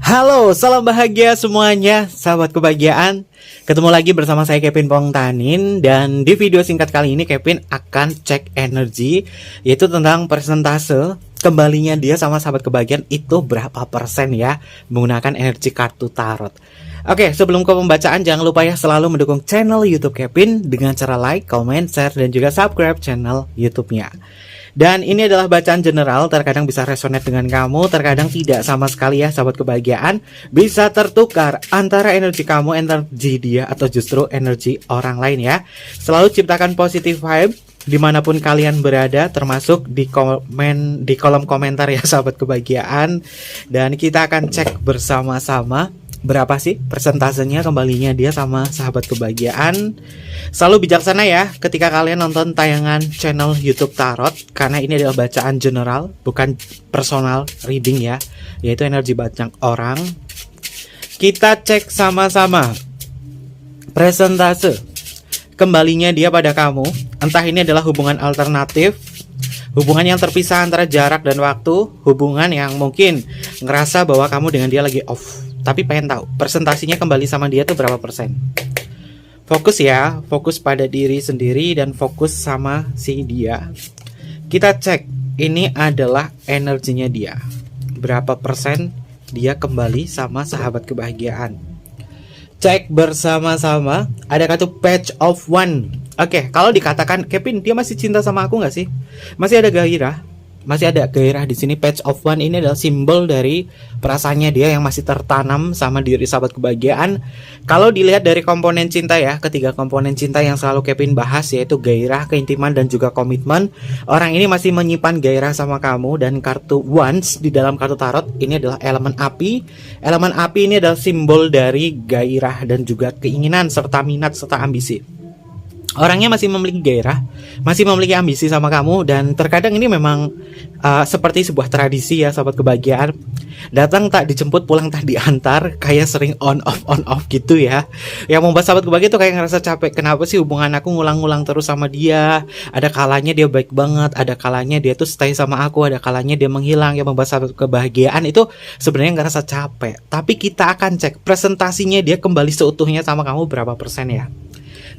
Halo, salam bahagia semuanya, sahabat kebahagiaan. Ketemu lagi bersama saya Kevin Pongtanin. Dan di video singkat kali ini Kevin akan cek energi, yaitu tentang persentase kembalinya dia sama sahabat kebahagiaan itu berapa persen ya, menggunakan energi kartu tarot. Oke, sebelum ke pembacaan jangan lupa ya selalu mendukung channel YouTube Kevin dengan cara like, comment, share, dan juga subscribe channel YouTube-nya. Dan ini adalah bacaan general, terkadang bisa resonate dengan kamu, terkadang tidak sama sekali ya sahabat kebahagiaan. Bisa tertukar antara energi kamu, energi dia, atau justru energi orang lain ya. Selalu ciptakan positive vibe dimanapun kalian berada, termasuk di kolom komentar ya sahabat kebahagiaan. Dan kita akan cek bersama-sama berapa sih persentasenya kembalinya dia sama sahabat kebahagiaan. Selalu bijaksana ya ketika kalian nonton tayangan channel YouTube Tarot, karena ini adalah bacaan general, bukan personal reading ya, yaitu energi banyak orang. Kita cek sama-sama persentase kembalinya dia pada kamu. Entah ini adalah hubungan alternatif, hubungan yang terpisah antara jarak dan waktu, hubungan yang mungkin ngerasa bahwa kamu dengan dia lagi off, tapi pengen tahu presentasinya kembali sama dia tuh berapa persen. Fokus ya, fokus pada diri sendiri dan fokus sama si dia. Kita cek, ini adalah energinya dia, berapa persen dia kembali sama sahabat kebahagiaan. Cek bersama-sama. Ada kartu Page of One. Oke, kalau dikatakan Kevin dia masih cinta sama aku nggak sih? Masih ada gairah. Masih ada gairah di sini. Page of One ini adalah simbol dari perasaannya dia yang masih tertanam sama diri sahabat kebahagiaan. Kalau dilihat dari komponen cinta ya, ketiga komponen cinta yang selalu Kevin bahas, yaitu gairah, keintiman, dan juga komitmen. Orang ini masih menyimpan gairah sama kamu. Dan kartu Wands di dalam kartu tarot ini adalah elemen api. Elemen api ini adalah simbol dari gairah dan juga keinginan serta minat serta ambisi. Orangnya masih memiliki gairah, masih memiliki ambisi sama kamu. Dan terkadang ini memang seperti sebuah tradisi ya sahabat kebahagiaan. Datang tak dijemput, pulang tak diantar, kayak sering on off gitu ya. Yang membuat sahabat kebahagiaan itu kayak ngerasa capek. Kenapa sih hubungan aku ngulang-ngulang terus sama dia? Ada kalanya dia baik banget, ada kalanya dia tuh stay sama aku, ada kalanya dia menghilang. Yang membuat sahabat kebahagiaan itu sebenarnya ngerasa capek. Tapi kita akan cek presentasinya dia kembali seutuhnya sama kamu berapa persen ya.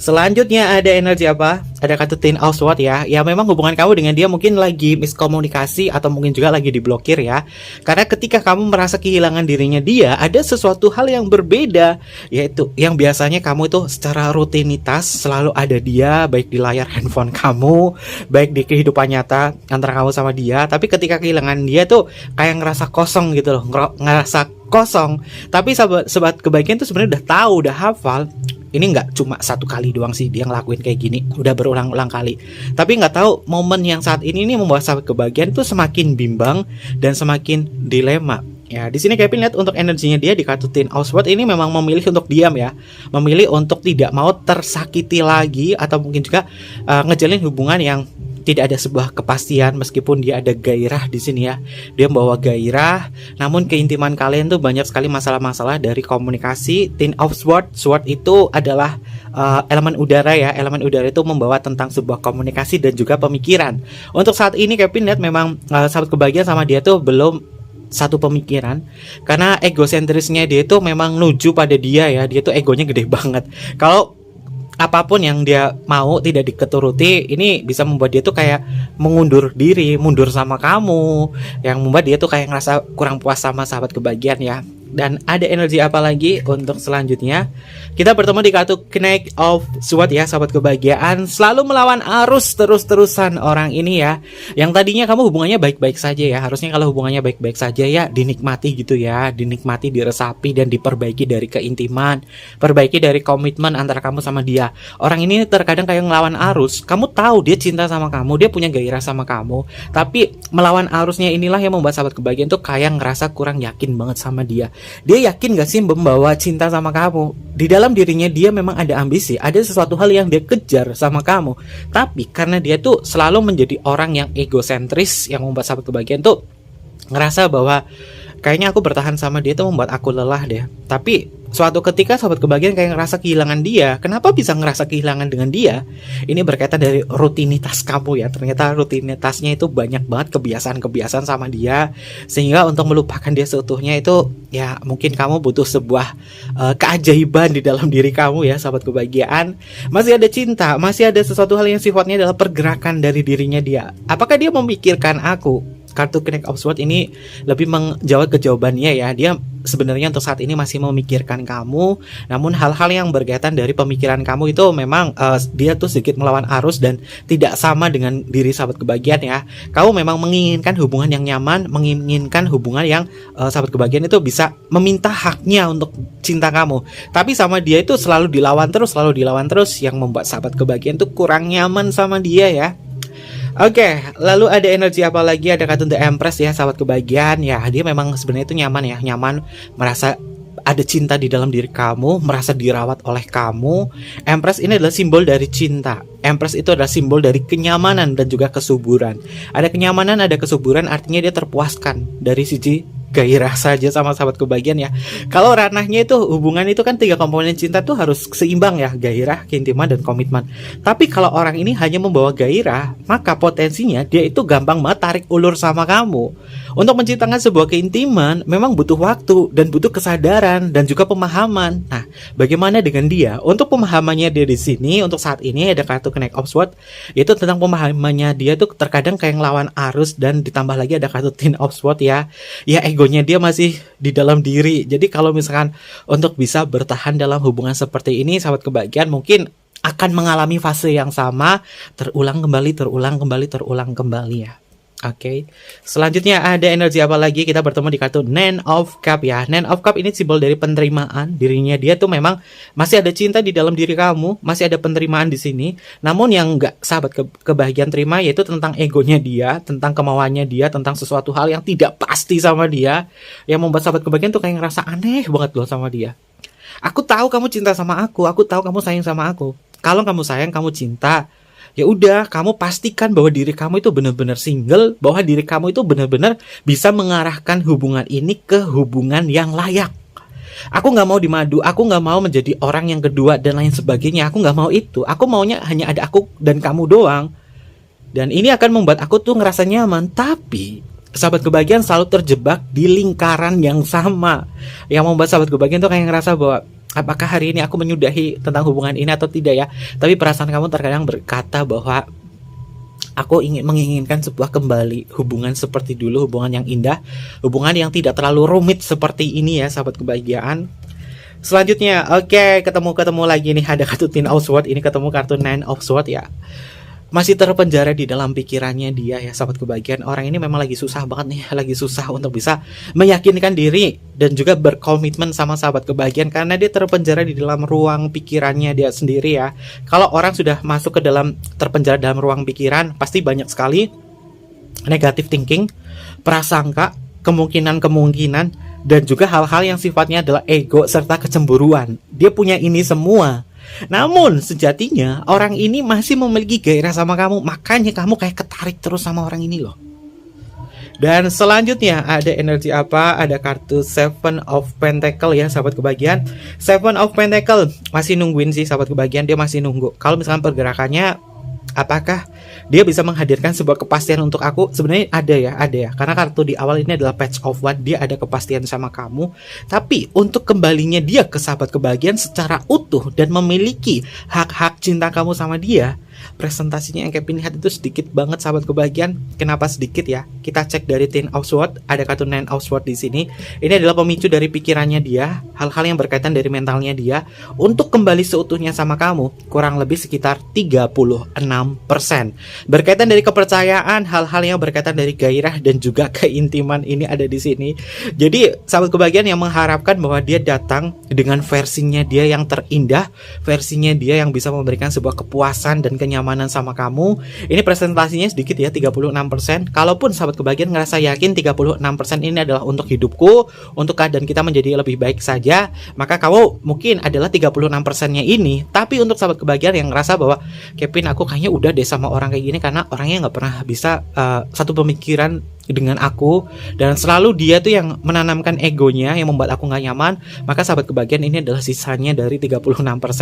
Selanjutnya ada energi apa? Ada kartu Ten of Swords ya. Ya memang hubungan kamu dengan dia mungkin lagi miskomunikasi atau mungkin juga lagi diblokir ya. Karena ketika kamu merasa kehilangan dirinya dia, ada sesuatu hal yang berbeda, yaitu yang biasanya kamu itu secara rutinitas selalu ada dia, baik di layar handphone kamu, baik di kehidupan nyata antara kamu sama dia. Tapi ketika kehilangan dia tuh kayak ngerasa kosong gitu loh, ngerasa kosong. Tapi sobat kebahagiaan tuh sebenarnya udah tahu, udah hafal. Ini nggak cuma satu kali doang sih dia ngelakuin kayak gini, udah berulang-ulang kali. Tapi nggak tahu momen yang saat ini membuat sahabat kebahagiaan itu semakin bimbang dan semakin dilema. Ya, di sini Kevin lihat untuk energinya dia di kartu Ten of Swords ini memang memilih untuk diam ya, memilih untuk tidak mau tersakiti lagi atau mungkin juga ngejalin hubungan yang tidak ada sebuah kepastian. Meskipun dia ada gairah di sini ya, dia membawa gairah, namun keintiman kalian tuh banyak sekali masalah-masalah dari komunikasi. Ten of Swords, sword itu adalah elemen udara ya. Elemen udara itu membawa tentang sebuah komunikasi dan juga pemikiran. Untuk saat ini Kevin lihat memang sahabat kebahagiaan sama dia tuh belum satu pemikiran, karena egosentrisnya dia itu memang nuju pada dia ya. Dia tuh egonya gede banget. Kalau apapun yang dia mau tidak diketuruti, ini bisa membuat dia tuh kayak mengundur diri, mundur sama kamu, yang membuat dia tuh kayak ngerasa kurang puas sama sahabat kebahagiaan ya. Dan ada energi apa lagi untuk selanjutnya? Kita bertemu di kartu Knight of Swords ya sahabat kebahagiaan. Selalu melawan arus terus-terusan orang ini ya. Yang tadinya kamu hubungannya baik-baik saja ya. Harusnya kalau hubungannya baik-baik saja ya dinikmati gitu ya. Dinikmati, diresapi, dan diperbaiki dari keintiman, perbaiki dari komitmen antara kamu sama dia. Orang ini terkadang kayak ngelawan arus. Kamu tahu dia cinta sama kamu, dia punya gairah sama kamu, tapi melawan arusnya inilah yang membuat sahabat kebahagiaan tuh kayak ngerasa kurang yakin banget sama dia. Dia yakin gak sih membawa cinta sama kamu? Di dalam dirinya dia memang ada ambisi, ada sesuatu hal yang dia kejar sama kamu. Tapi karena dia tuh selalu menjadi orang yang egosentris, yang membuat sahabat kebahagiaan tuh ngerasa bahwa kayaknya aku bertahan sama dia tuh membuat aku lelah deh. Tapi suatu ketika sahabat kebahagiaan kayak ngerasa kehilangan dia. Kenapa bisa ngerasa kehilangan dengan dia? Ini berkaitan dari rutinitas kamu ya. Ternyata rutinitasnya itu banyak banget kebiasaan-kebiasaan sama dia, sehingga untuk melupakan dia seutuhnya itu ya mungkin kamu butuh sebuah keajaiban di dalam diri kamu ya sahabat kebahagiaan. Masih ada cinta, masih ada sesuatu hal yang sifatnya adalah pergerakan dari dirinya dia. Apakah dia memikirkan aku? Kartu Knight of Swords ini lebih menjawab kejawabannya ya. Dia sebenarnya untuk saat ini masih memikirkan kamu, namun hal-hal yang berkaitan dari pemikiran kamu itu memang dia tuh sedikit melawan arus dan tidak sama dengan diri sahabat kebahagiaan ya. Kamu memang menginginkan hubungan yang nyaman, menginginkan hubungan yang sahabat kebahagiaan itu bisa meminta haknya untuk cinta kamu. Tapi sama dia itu selalu dilawan terus, yang membuat sahabat kebahagiaan itu kurang nyaman sama dia ya. Oke, lalu ada energi apa lagi? Ada kartu The Empress ya, sahabat kebahagiaan. Ya, dia memang sebenarnya itu nyaman ya, nyaman, merasa ada cinta di dalam diri kamu, merasa dirawat oleh kamu. Empress ini adalah simbol dari cinta. Empress itu adalah simbol dari kenyamanan dan juga kesuburan. Ada kenyamanan, ada kesuburan, artinya dia terpuaskan dari sisi gairah saja sama sahabat kebahagiaan ya. Kalau ranahnya itu hubungan itu kan 3 komponen cinta tuh harus seimbang ya, gairah, keintiman, dan komitmen. Tapi kalau orang ini hanya membawa gairah, maka potensinya dia itu gampang banget tarik ulur sama kamu. Untuk menciptakan sebuah keintiman memang butuh waktu dan butuh kesadaran dan juga pemahaman. Nah, bagaimana dengan dia? Untuk pemahamannya dia di sini untuk saat ini ada kartu Knight of Swords, itu tentang pemahamannya dia tuh terkadang kayak ngelawan arus, dan ditambah lagi ada kartu Ten of Swords ya. Ya, egonya dia masih di dalam diri. Jadi kalau misalkan untuk bisa bertahan dalam hubungan seperti ini, sahabat kebahagiaan mungkin akan mengalami fase yang sama, terulang kembali ya. Oke. Selanjutnya ada energi apa lagi? Kita bertemu di kartu Nine of Cup ya. Nine of Cup ini simbol dari penerimaan. Dirinya dia tuh memang masih ada cinta di dalam diri kamu, masih ada penerimaan di sini. Namun yang enggak sahabat kebahagiaan terima yaitu tentang egonya dia, tentang kemauannya dia, tentang sesuatu hal yang tidak pasti sama dia, yang membuat sahabat kebahagiaan tuh kayak ngerasa aneh banget loh sama dia. Aku tahu kamu cinta sama aku tahu kamu sayang sama aku. Kalau kamu sayang, kamu cinta, ya udah, kamu pastikan bahwa diri kamu itu benar-benar single, bahwa diri kamu itu benar-benar bisa mengarahkan hubungan ini ke hubungan yang layak. Aku nggak mau dimadu, aku nggak mau menjadi orang yang kedua dan lain sebagainya. Aku nggak mau itu. Aku maunya hanya ada aku dan kamu doang. Dan ini akan membuat aku tuh ngerasa nyaman. Tapi sahabat kebahagiaan selalu terjebak di lingkaran yang sama, yang membuat sahabat kebahagiaan tuh kayak ngerasa bahwa apakah hari ini aku menyudahi tentang hubungan ini atau tidak ya. Tapi perasaan kamu terkadang berkata bahwa aku menginginkan sebuah kembali hubungan seperti dulu, hubungan yang indah, hubungan yang tidak terlalu rumit seperti ini ya sahabat kebahagiaan. Selanjutnya, oke, ketemu lagi nih, ada kartu Ten of Swords, ini ketemu kartu Nine of Swords ya. Masih terpenjara di dalam pikirannya dia ya sahabat kebahagiaan. Orang ini memang lagi susah banget nih, lagi susah untuk bisa meyakinkan diri dan juga berkomitmen sama sahabat kebahagiaan, karena dia terpenjara di dalam ruang pikirannya dia sendiri ya. Kalau orang sudah masuk ke dalam, terpenjara dalam ruang pikiran, pasti banyak sekali negative thinking, prasangka, kemungkinan, dan juga hal-hal yang sifatnya adalah ego serta kecemburuan. Dia punya ini semua. Namun sejatinya orang ini masih memiliki gairah sama kamu, makanya kamu kayak ketarik terus sama orang ini loh. Dan selanjutnya ada energi apa? Ada kartu Seven of Pentacle ya sahabat kebahagiaan. Seven of Pentacle masih nungguin sih sahabat kebahagiaan, dia masih nunggu. Kalau misalkan pergerakannya, apakah dia bisa menghadirkan sebuah kepastian untuk aku? Sebenarnya ada ya. Karena kartu di awal ini adalah Page of Wands, dia ada kepastian sama kamu. Tapi untuk kembalinya dia ke sahabat kebahagiaan secara utuh dan memiliki hak-hak cinta kamu sama dia, presentasinya yang Kevin lihat itu sedikit banget sahabat kebahagiaan. Kenapa sedikit ya? Kita cek dari Ten of Swords, ada kartu Nine of Swords di sini. Ini adalah pemicu dari pikirannya dia, hal-hal yang berkaitan dari mentalnya dia untuk kembali seutuhnya sama kamu, kurang lebih sekitar 36%. Berkaitan dari kepercayaan, hal-hal yang berkaitan dari gairah dan juga keintiman ini ada di sini. Jadi sahabat kebahagiaan yang mengharapkan bahwa dia datang dengan versinya dia yang terindah, versinya dia yang bisa memberikan sebuah kepuasan dan kenyamanan kenyamanan sama kamu. Ini presentasinya sedikit ya, 36%. Kalaupun sahabat kebahagiaan ngerasa yakin 36% ini adalah untuk hidupku, untuk keadaan kita menjadi lebih baik saja, maka kamu mungkin adalah 36%-nya ini. Tapi untuk sahabat kebahagiaan yang ngerasa bahwa Kevin, aku kayaknya udah deh sama orang kayak gini, karena orangnya nggak pernah bisa satu pemikiran dengan aku, dan selalu dia tuh yang menanamkan egonya yang membuat aku nggak nyaman, maka sahabat kebahagiaan ini adalah sisanya dari 36%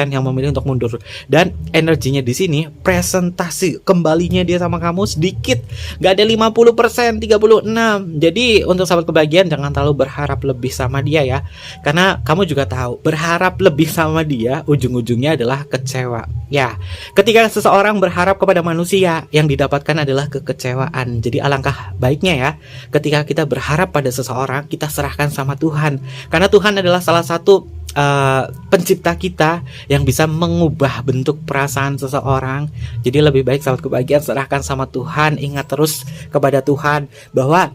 yang memilih untuk mundur. Dan energinya di sini, presentasi kembalinya dia sama kamu sedikit, nggak ada 50%, 36%. Jadi untuk sahabat kebahagiaan jangan terlalu berharap lebih sama dia ya, karena kamu juga tahu berharap lebih sama dia ujung-ujungnya adalah kecewa ya. Ketika seseorang berharap kepada manusia, yang didapatkan adalah kekecewaan. Jadi alangkah baiknya ya, ketika kita berharap pada seseorang, kita serahkan sama Tuhan, karena Tuhan adalah salah satu pencipta kita yang bisa mengubah bentuk perasaan seseorang. Jadi lebih baik sahabat kebahagiaan serahkan sama Tuhan. Ingat terus kepada Tuhan bahwa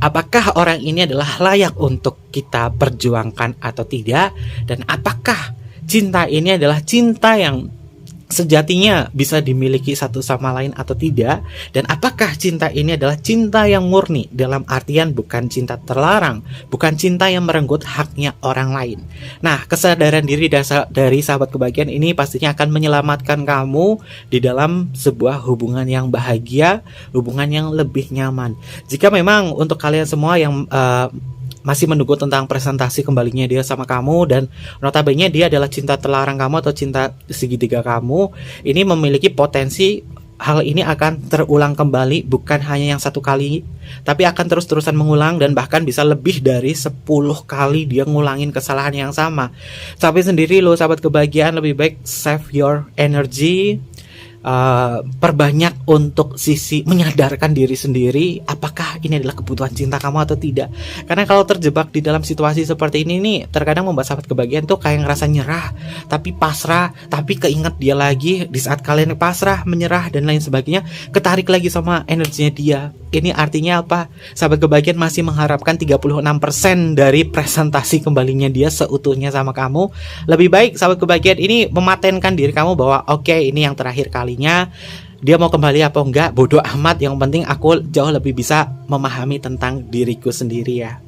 apakah orang ini adalah layak untuk kita perjuangkan atau tidak, dan apakah cinta ini adalah cinta yang sejatinya bisa dimiliki satu sama lain atau tidak, dan apakah cinta ini adalah cinta yang murni, dalam artian bukan cinta terlarang, bukan cinta yang merenggut haknya orang lain. Nah, kesadaran diri dari sahabat kebahagiaan ini pastinya akan menyelamatkan kamu di dalam sebuah hubungan yang bahagia, hubungan yang lebih nyaman. Jika memang untuk kalian semua yang masih menunggu tentang presentasi kembalinya dia sama kamu, dan notabene dia adalah cinta terlarang kamu atau cinta segitiga kamu, ini memiliki potensi hal ini akan terulang kembali, bukan hanya yang satu kali, tapi akan terus-terusan mengulang, dan bahkan bisa lebih dari 10 kali dia ngulangin kesalahan yang sama. Tapi sendiri loh sahabat kebahagiaan, lebih baik save your energy, perbanyak untuk sisi menyadarkan diri sendiri apakah ini adalah kebutuhan cinta kamu atau tidak. Karena kalau terjebak di dalam situasi seperti ini nih, terkadang membuat sahabat kebahagiaan tuh kayak ngerasa nyerah, tapi pasrah, tapi keinget dia lagi di saat kalian pasrah, menyerah dan lain sebagainya, ketarik lagi sama energinya dia. Ini artinya apa? Sahabat kebahagiaan masih mengharapkan 36% dari presentasi kembalinya dia seutuhnya sama kamu. Lebih baik sahabat kebahagiaan ini mematenkan diri kamu bahwa oke, ini yang terakhir kalinya. Dia mau kembali apa enggak, bodoh amat. Yang penting aku jauh lebih bisa memahami tentang diriku sendiri ya.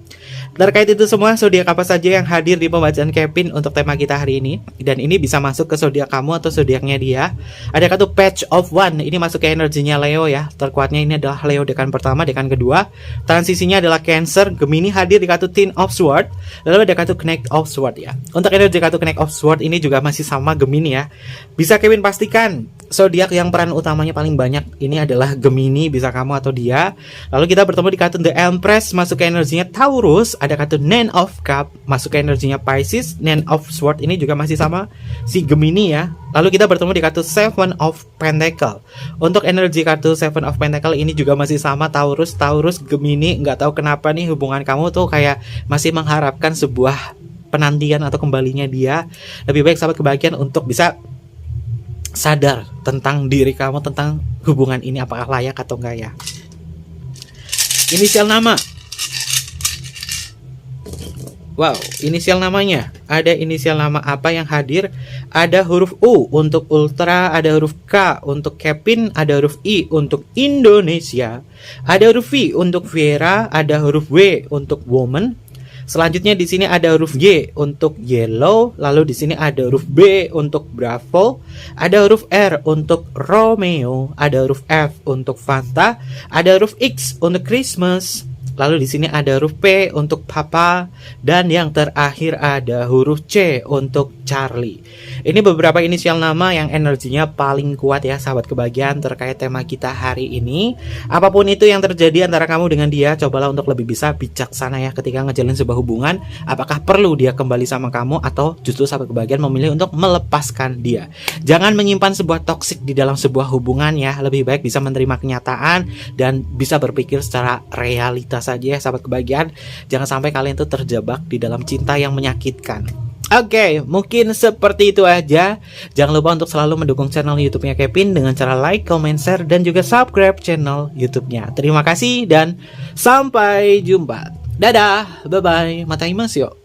Terkait itu semua, zodiak apa saja yang hadir di pembacaan Kevin untuk tema kita hari ini, dan ini bisa masuk ke zodiak kamu atau zodiaknya dia. Ada kartu Page of One, ini masuk ke energinya Leo ya. Terkuatnya ini adalah Leo dekan pertama, dekan kedua. Transisinya adalah Cancer. Gemini hadir di kartu Ten of Swords. Lalu ada kartu Knight of Swords ya. Untuk energi kartu Knight of Swords ini juga masih sama Gemini ya. Bisa Kevin pastikan zodiak yang peran utamanya paling banyak ini adalah Gemini, bisa kamu atau dia. Lalu kita bertemu di kartu The Empress, masuk ke energinya Taurus. Ada kartu Nine of Cup, masuk ke energinya Pisces. Nine of Swords ini juga masih sama si Gemini ya. Lalu kita bertemu di kartu Seven of Pentacle. Untuk energi kartu Seven of Pentacle ini juga masih sama Taurus, Gemini. Nggak tahu kenapa nih hubungan kamu tuh kayak masih mengharapkan sebuah penantian atau kembalinya dia. Lebih baik sahabat kebahagiaan untuk bisa sadar tentang diri kamu, tentang hubungan ini apakah layak atau enggak ya. Inisial nama. Wow, inisial namanya. Ada inisial nama apa yang hadir? Ada huruf U untuk Ultra, ada huruf K untuk Kevin, ada huruf I untuk Indonesia, ada huruf V untuk Vera, ada huruf W untuk Woman. Selanjutnya di sini ada huruf Y untuk Yellow, lalu di sini ada huruf B untuk Bravo, ada huruf R untuk Romeo, ada huruf F untuk Fanta, ada huruf X untuk Christmas. Lalu di sini ada huruf P untuk Papa, dan yang terakhir ada huruf C untuk Charlie. Ini beberapa inisial nama yang energinya paling kuat ya sahabat kebahagiaan terkait tema kita hari ini. Apapun itu yang terjadi antara kamu dengan dia, cobalah untuk lebih bisa bijaksana ya ketika ngejalin sebuah hubungan. Apakah perlu dia kembali sama kamu atau justru sahabat kebahagiaan memilih untuk melepaskan dia. Jangan menyimpan sebuah toksik di dalam sebuah hubungan ya. Lebih baik bisa menerima kenyataan dan bisa berpikir secara realitas saja ya sahabat kebahagiaan. Jangan sampai kalian tuh terjebak di dalam cinta yang menyakitkan. Oke, mungkin seperti itu aja. Jangan lupa untuk selalu mendukung channel YouTube-nya Kevin dengan cara like, comment, share, dan juga subscribe channel YouTube-nya. Terima kasih dan sampai jumpa. Dadah, bye-bye, mataimasu yo.